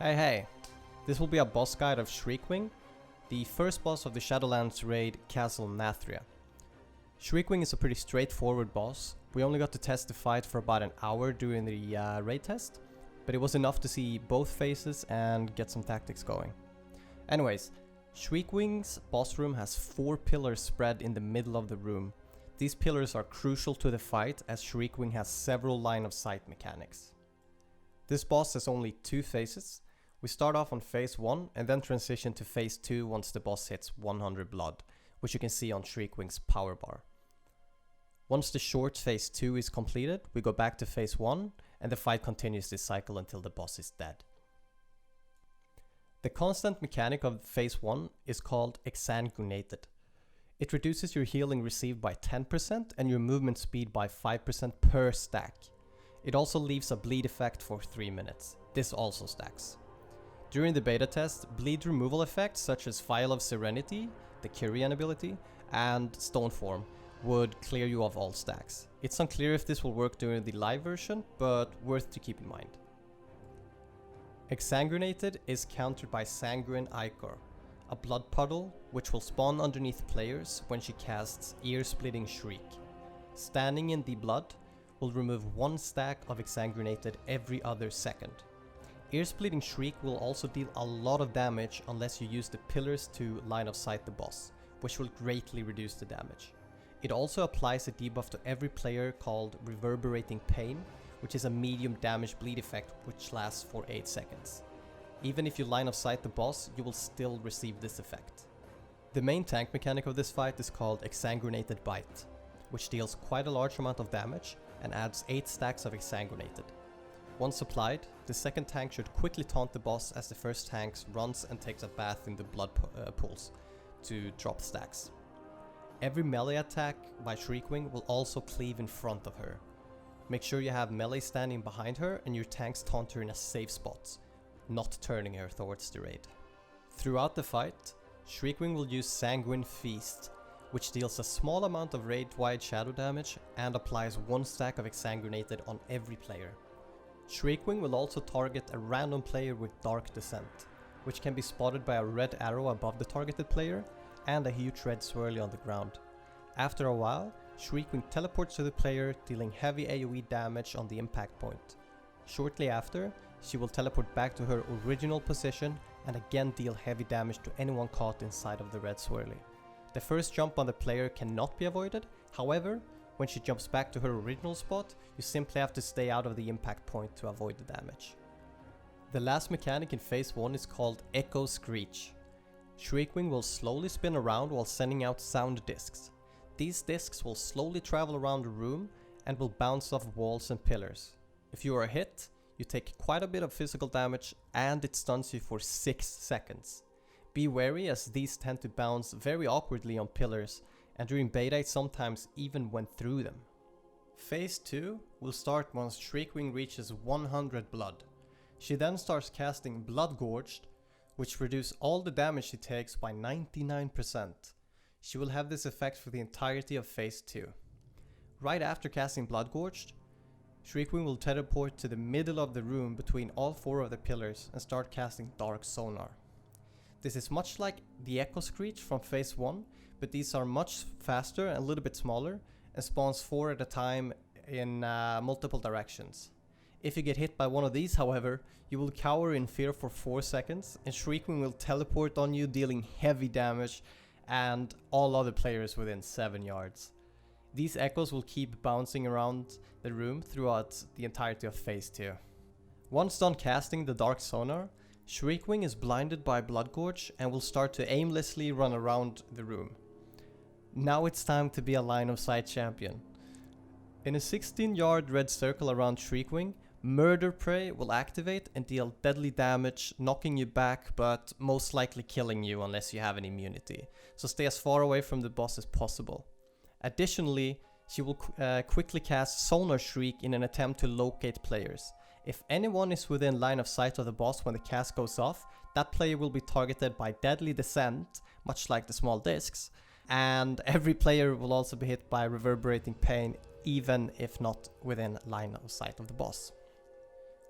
Hey, this will be a boss guide of SHRIEKWING, the first boss of the Shadowlands raid Castle NATHRIA. SHRIEKWING is a pretty straightforward boss. We only got to test the fight for about an hour during the raid test, but it was enough to see both faces and get some tactics going. Anyways, SHRIEKWING's boss room has 4 pillars spread in the middle of the room. These pillars are crucial to the fight as SHRIEKWING has several line of sight mechanics. This boss has only 2 phases. We start off on phase 1 and then transition to phase 2 once the boss hits 100 blood, which you can see on SHRIEKWING's power bar. Once the short phase 2 is completed, we go back to phase 1 and the fight continues this cycle until the boss is dead. The constant mechanic of phase 1 is called exsanguinated. It reduces your healing received by 10% and your movement speed by 5% per stack. It also leaves a bleed effect for 3 minutes. This also stacks. During the beta test, bleed removal effects such as Vial of Serenity, the Kyrian ability, and Stoneform would clear you of all stacks. It's unclear if this will work during the live version, but worth to keep in mind. Exsanguinated is countered by Sanguine Ichor, a blood puddle which will spawn underneath players when she casts Ear-Splitting Shriek. Standing in the blood will remove 1 stack of Exsanguinated every other second. Ear-Splitting Shriek will also deal a lot of damage unless you use the pillars to line of sight the boss, which will greatly reduce the damage. It also applies a debuff to every player called Reverberating Pain, which is a medium damage bleed effect which lasts for 8 seconds. Even if you line of sight the boss, you will still receive this effect. The main tank mechanic of this fight is called Exsanguinated Bite, which deals quite a large amount of damage and adds 8 stacks of Exsanguinated. Once applied, the second tank should quickly taunt the boss as the first tank runs and takes a bath in the blood pools to drop stacks. Every melee attack by SHRIEKWING will also cleave in front of her. Make sure you have melee standing behind her and your tanks taunt her in a safe spot, not turning her towards the raid. Throughout the fight, SHRIEKWING will use Sanguine Feast, which deals a small amount of raid-wide shadow damage and applies 1 stack of Exsanguinated on every player. SHRIEKWING will also target a random player with Dark Descent, which can be spotted by a red arrow above the targeted player and a huge red swirly on the ground. After a while, SHRIEKWING teleports to the player, dealing heavy AoE damage on the impact point. Shortly after, she will teleport back to her original position and again deal heavy damage to anyone caught inside of the red swirly. The first jump on the player cannot be avoided, however, when she jumps back to her original spot, you simply have to stay out of the impact point to avoid the damage. The last mechanic in phase 1 is called Echo Screech. SHRIEKWING will slowly spin around while sending out sound discs. These discs will slowly travel around the room and will bounce off walls and pillars. If you are hit, you take quite a bit of physical damage and it stuns you for 6 seconds. Be wary as these tend to bounce very awkwardly on pillars, and during beta it sometimes even went through them. Phase 2 will start once SHRIEKWING reaches 100 blood. She then starts casting Blood Gorged, which reduces all the damage she takes by 99%. She will have this effect for the entirety of phase 2. Right after casting Blood Gorged, SHRIEKWING will teleport to the middle of the room between all 4 of the pillars and start casting Dark Sonar. This is much like the Echo Screech from phase 1, but these are much faster and a little bit smaller and spawns 4 at a time in multiple directions. If you get hit by one of these, however, you will cower in fear for 4 seconds and SHRIEKWING will teleport on you, dealing heavy damage and all other players within 7 yards. These echoes will keep bouncing around the room throughout the entirety of phase 2. Once done casting the Dark Sonar, SHRIEKWING is blinded by Blood Gorge and will start to aimlessly run around the room. Now it's time to be a line of sight champion. In a 16-yard red circle around SHRIEKWING, Murder Prey will activate and deal deadly damage, knocking you back but most likely killing you unless you have an immunity, so stay as far away from the boss as possible. Additionally, she will quickly cast Sonar Shriek in an attempt to locate players. If anyone is within line of sight of the boss when the cast goes off, that player will be targeted by Deadly Descent, much like the small discs, and every player will also be hit by Reverberating Pain, even if not within line of sight of the boss.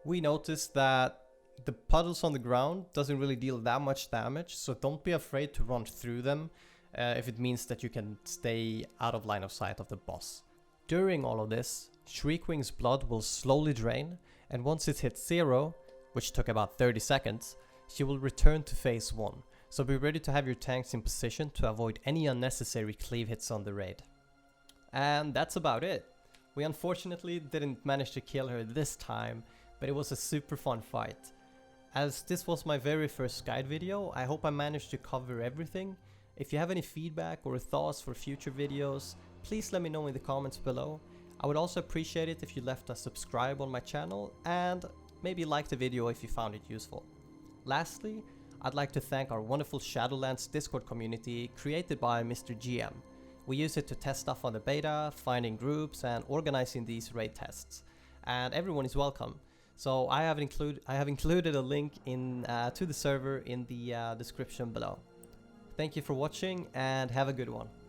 We noticed that The puddles on the ground doesn't really deal that much damage, so don't be afraid to run through them if it means that you can stay out of line of sight of the boss. During all of this, Shriekwing's blood will slowly drain, and once it hits 0, which took about 30 seconds, she will return to phase 1, so be ready to have your tanks in position to avoid any unnecessary cleave hits on the raid. And that's about it. We unfortunately didn't manage to kill her this time, but it was a super fun fight. As this was my very first guide video, I hope I managed to cover everything. If you have any feedback or thoughts for future videos, please let me know in the comments below. I would also appreciate it if you left a subscribe on my channel and maybe like the video if you found it useful. Lastly, I'd like to thank our wonderful Shadowlands Discord community created by Mr. GM. We use it to test stuff on the beta, finding groups and organizing these raid tests. And everyone is welcome. So I have included a link to the server in the description below. Thank you for watching and have a good one.